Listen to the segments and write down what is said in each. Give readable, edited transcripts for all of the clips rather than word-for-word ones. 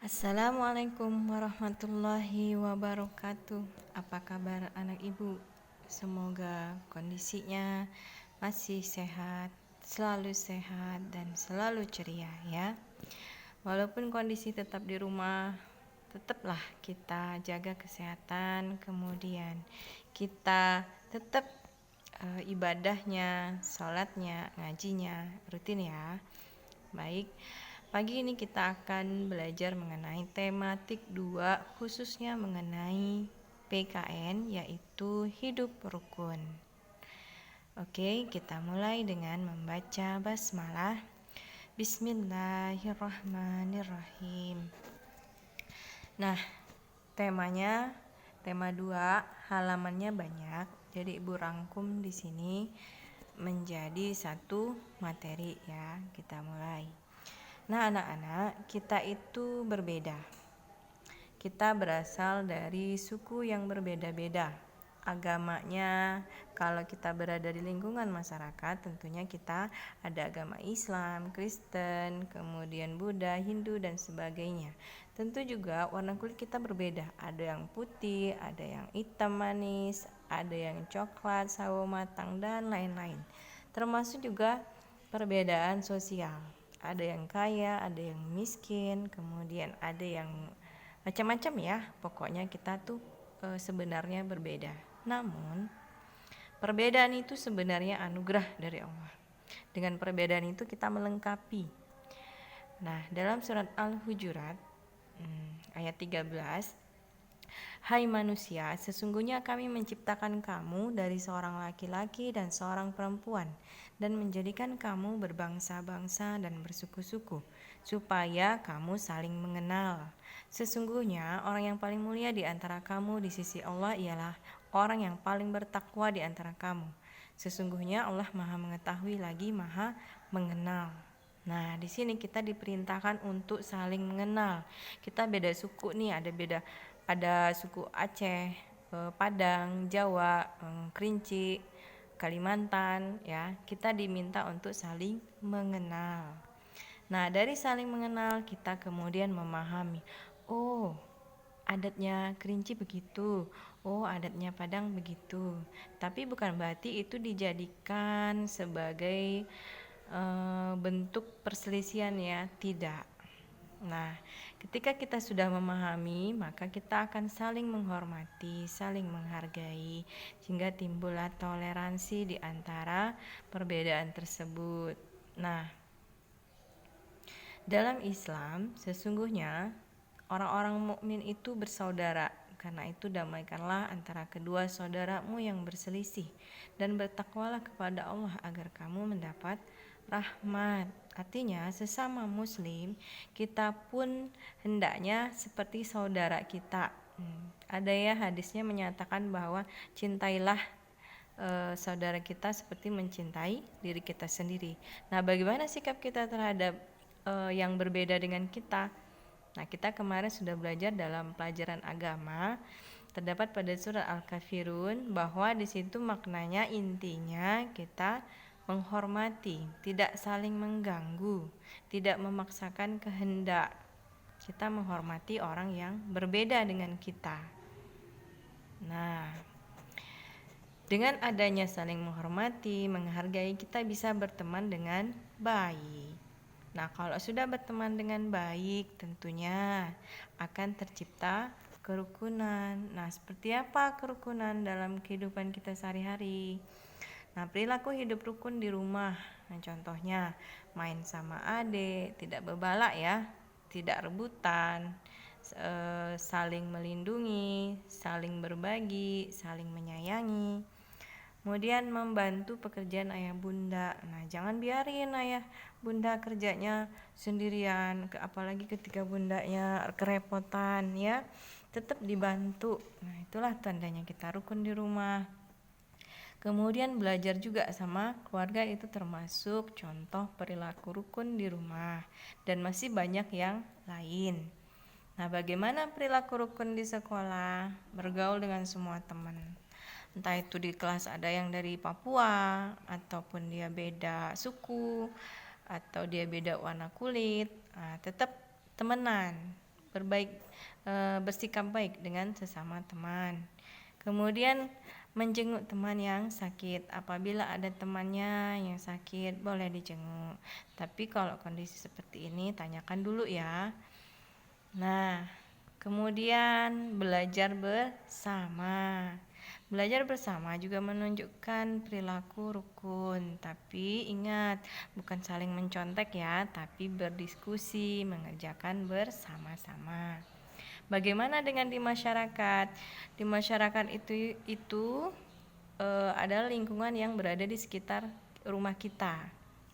Assalamualaikum warahmatullahi wabarakatuh. Apa kabar anak ibu? Semoga kondisinya masih sehat, dan selalu ceria ya. Walaupun kondisi tetap di rumah, tetaplah kita jaga kesehatan, kemudian kita tetap ibadahnya, sholatnya, ngajinya rutin ya. Baik, pagi ini kita akan belajar mengenai tematik 2, khususnya mengenai PKN, yaitu hidup rukun. Oke, kita mulai dengan membaca basmalah. Bismillahirrahmanirrahim. Nah, tema 2, halamannya banyak, jadi ibu rangkum di sini menjadi satu materi ya. Kita mulai. Nah, anak-anak, kita itu berbeda. Kita berasal dari suku yang berbeda-beda. Agamanya, kalau kita berada di lingkungan masyarakat, tentunya kita ada agama Islam, Kristen, kemudian Buddha, Hindu, dan sebagainya. Tentu juga warna kulit kita berbeda. Ada yang putih, ada yang hitam manis, ada yang coklat, sawo matang, dan lain-lain. Termasuk juga perbedaan sosial. Ada yang kaya, ada yang miskin, kemudian ada yang macam-macam ya. Pokoknya kita tuh sebenarnya berbeda. Namun perbedaan itu sebenarnya anugerah dari Allah. Dengan perbedaan itu kita melengkapi. Nah, dalam surat Al-Hujurat ayat 13, hai manusia, sesungguhnya kami menciptakan kamu dari seorang laki-laki dan seorang perempuan, dan menjadikan kamu berbangsa-bangsa dan bersuku-suku, supaya kamu saling mengenal. Sesungguhnya orang yang paling mulia di antara kamu di sisi Allah ialah orang yang paling bertakwa di antara kamu. Sesungguhnya Allah Maha mengetahui lagi Maha mengenal. Nah, di sini kita diperintahkan untuk saling mengenal. Kita beda suku nih, ada suku Aceh, Padang, Jawa, Kerinci, Kalimantan ya. Kita diminta untuk saling mengenal. Nah, dari saling mengenal kita kemudian memahami, oh, adatnya Kerinci begitu, oh, adatnya Padang begitu. Tapi bukan berarti itu dijadikan sebagai bentuk perselisihan ya, tidak. Nah, ketika kita sudah memahami, maka kita akan saling menghormati, saling menghargai, sehingga timbullah toleransi di antara perbedaan tersebut. Nah, dalam Islam sesungguhnya orang-orang mukmin itu bersaudara. Karena itu damaikanlah antara kedua saudaramu yang berselisih, dan bertakwalah kepada Allah agar kamu mendapat rahmat. Artinya sesama muslim kita pun hendaknya seperti saudara kita. Ada ya hadisnya menyatakan bahwa cintailah saudara kita seperti mencintai diri kita sendiri. Nah, bagaimana sikap kita terhadap yang berbeda dengan kita? Nah, kita kemarin sudah belajar dalam pelajaran agama, terdapat pada surat Al-Kafirun bahwa di situ maknanya intinya kita menghormati, tidak saling mengganggu, tidak memaksakan kehendak. Kita menghormati orang yang berbeda dengan kita. Nah, dengan adanya saling menghormati, menghargai, kita bisa berteman dengan baik. Nah, kalau sudah berteman dengan baik, tentunya akan tercipta kerukunan. Nah, seperti apa kerukunan dalam kehidupan kita sehari-hari? Nah, perilaku hidup rukun di rumah. Nah, contohnya main sama adik, tidak bebalak ya, tidak rebutan, saling melindungi, saling berbagi, saling menyayangi. Kemudian membantu pekerjaan ayah bunda. Nah, jangan biarin ayah bunda kerjanya sendirian, apalagi ketika bundanya kerepotan ya. Tetap dibantu. Nah, itulah tandanya kita rukun di rumah. Kemudian belajar juga sama keluarga itu termasuk contoh perilaku rukun di rumah, dan masih banyak yang lain. Nah, bagaimana perilaku rukun di sekolah? Bergaul dengan semua teman. Entah itu di kelas ada yang dari Papua, ataupun dia beda suku, atau dia beda warna kulit, tetap temenan, bersikap baik dengan sesama teman. Kemudian menjenguk teman yang sakit. Apabila ada temannya yang sakit, boleh dijenguk. Tapi kalau kondisi seperti ini, tanyakan dulu ya. Nah, kemudian belajar bersama. Belajar bersama juga menunjukkan perilaku rukun. Tapi ingat, bukan saling mencontek ya, tapi berdiskusi, mengerjakan bersama-sama. Bagaimana dengan di masyarakat? Di masyarakat itu adalah lingkungan yang berada di sekitar rumah kita.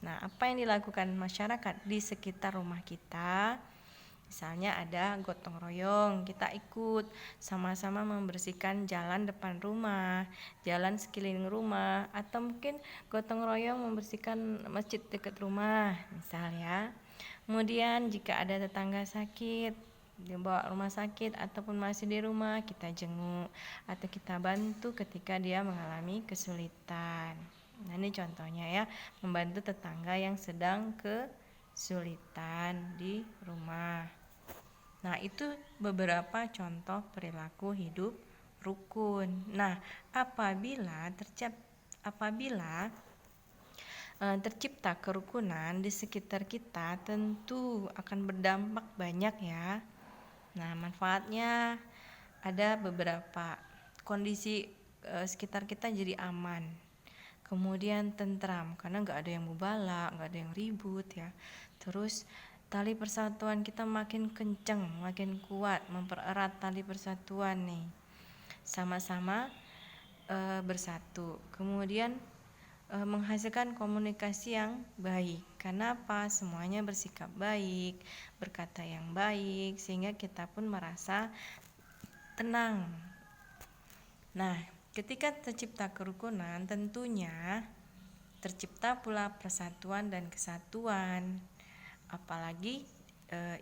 Nah, apa yang dilakukan masyarakat di sekitar rumah kita? Misalnya ada gotong royong, kita ikut sama-sama membersihkan jalan depan rumah, jalan sekeliling rumah, atau mungkin gotong royong membersihkan masjid dekat rumah, misalnya. Kemudian jika ada tetangga sakit, dibawa rumah sakit ataupun masih di rumah, kita jenguk atau kita bantu ketika dia mengalami kesulitan. Nah, ini contohnya ya, membantu tetangga yang sedang kesulitan di rumah. Nah, itu beberapa contoh perilaku hidup rukun. Nah, apabila tercipta kerukunan di sekitar kita, tentu akan berdampak banyak ya. Nah, manfaatnya ada beberapa. Kondisi sekitar kita jadi aman, kemudian tentram karena nggak ada yang mubalak, nggak ada yang ribut ya. Terus tali persatuan kita makin kenceng, makin kuat, mempererat tali persatuan nih, sama-sama bersatu. Kemudian menghasilkan komunikasi yang baik. Karena apa? Semuanya bersikap baik, berkata yang baik, sehingga kita pun merasa tenang. Nah, ketika tercipta kerukunan, tentunya tercipta pula persatuan dan kesatuan. Apalagi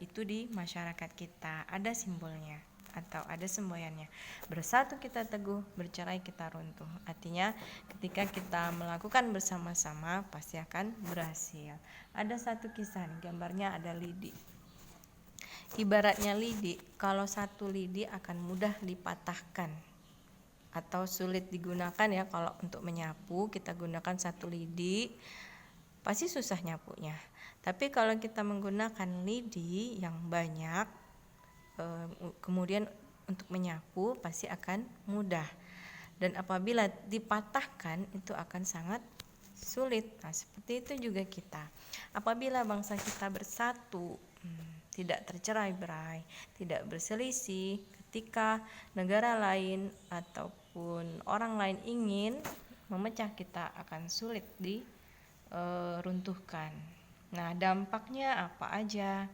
itu di masyarakat kita ada simbolnya atau ada semboyannya. Bersatu kita teguh, bercerai kita runtuh. Artinya ketika kita melakukan bersama-sama pasti akan berhasil. Ada satu kisah nih, gambarnya ada lidi. Ibaratnya lidi, kalau satu lidi akan mudah dipatahkan atau sulit digunakan ya. Kalau untuk menyapu kita gunakan satu lidi, pasti susah nyapunya. Tapi kalau kita menggunakan lidi yang banyak, kemudian untuk menyapu pasti akan mudah. Dan apabila dipatahkan itu akan sangat sulit. Nah, seperti itu juga kita. Apabila bangsa kita bersatu, tidak tercerai-berai, tidak berselisih, ketika negara lain ataupun orang lain ingin memecah kita akan sulit diruntuhkan. Nah, dampaknya apa aja?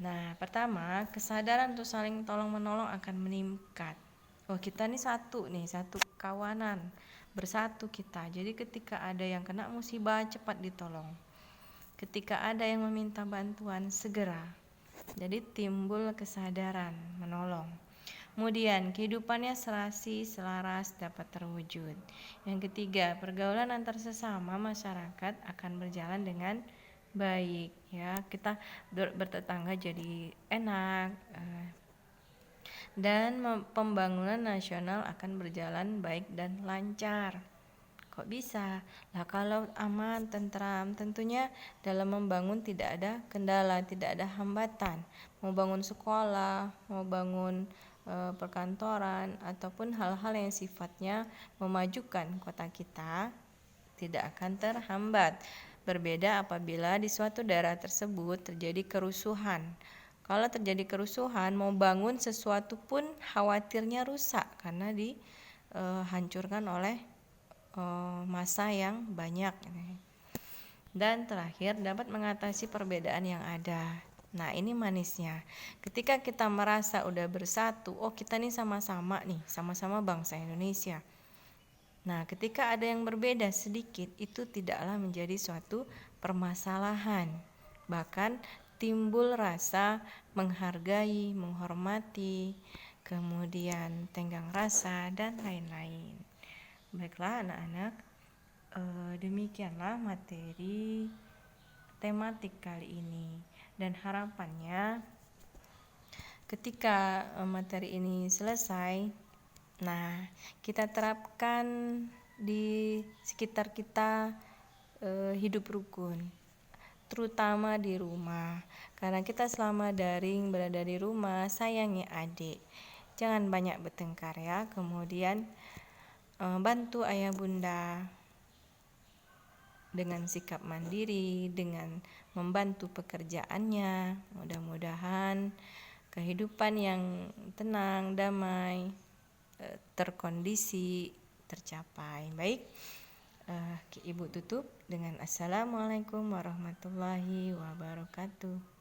Nah, pertama, kesadaran untuk saling tolong-menolong akan meningkat. Oh, kita nih satu kawanan, bersatu kita. Jadi ketika ada yang kena musibah, cepat ditolong. Ketika ada yang meminta bantuan, segera. Jadi timbul kesadaran menolong. Kemudian kehidupannya serasi, selaras, dapat terwujud. Yang ketiga, pergaulan antar sesama masyarakat akan berjalan dengan baik ya. Kita bertetangga jadi enak, dan pembangunan nasional akan berjalan baik dan lancar. Kok bisa? Lah kalau aman, tentram, tentunya dalam membangun tidak ada kendala, tidak ada hambatan. Mau bangun sekolah, mau bangun perkantoran, ataupun hal-hal yang sifatnya memajukan kota kita tidak akan terhambat. Berbeda apabila di suatu daerah tersebut terjadi kerusuhan. Kalau terjadi kerusuhan, mau bangun sesuatu pun khawatirnya rusak karena dihancurkan oleh massa yang banyak. Dan terakhir, dapat mengatasi perbedaan yang ada. Nah, ini manisnya. Ketika kita merasa udah bersatu, oh kita nih sama-sama bangsa Indonesia. Nah, ketika ada yang berbeda sedikit, itu tidaklah menjadi suatu permasalahan. Bahkan timbul rasa menghargai, menghormati, kemudian tenggang rasa, dan lain-lain. Baiklah anak-anak, demikianlah materi tematik kali ini. Dan harapannya ketika materi ini selesai, nah kita terapkan di sekitar kita, hidup rukun, terutama di rumah. Karena kita selama daring berada di rumah, sayangi adik, jangan banyak bertengkar ya. Kemudian bantu ayah bunda dengan sikap mandiri, dengan membantu pekerjaannya. Mudah-mudahan kehidupan yang tenang, damai, terkondisi, tercapai. Baik, Ibu tutup dengan Assalamualaikum warahmatullahi wabarakatuh.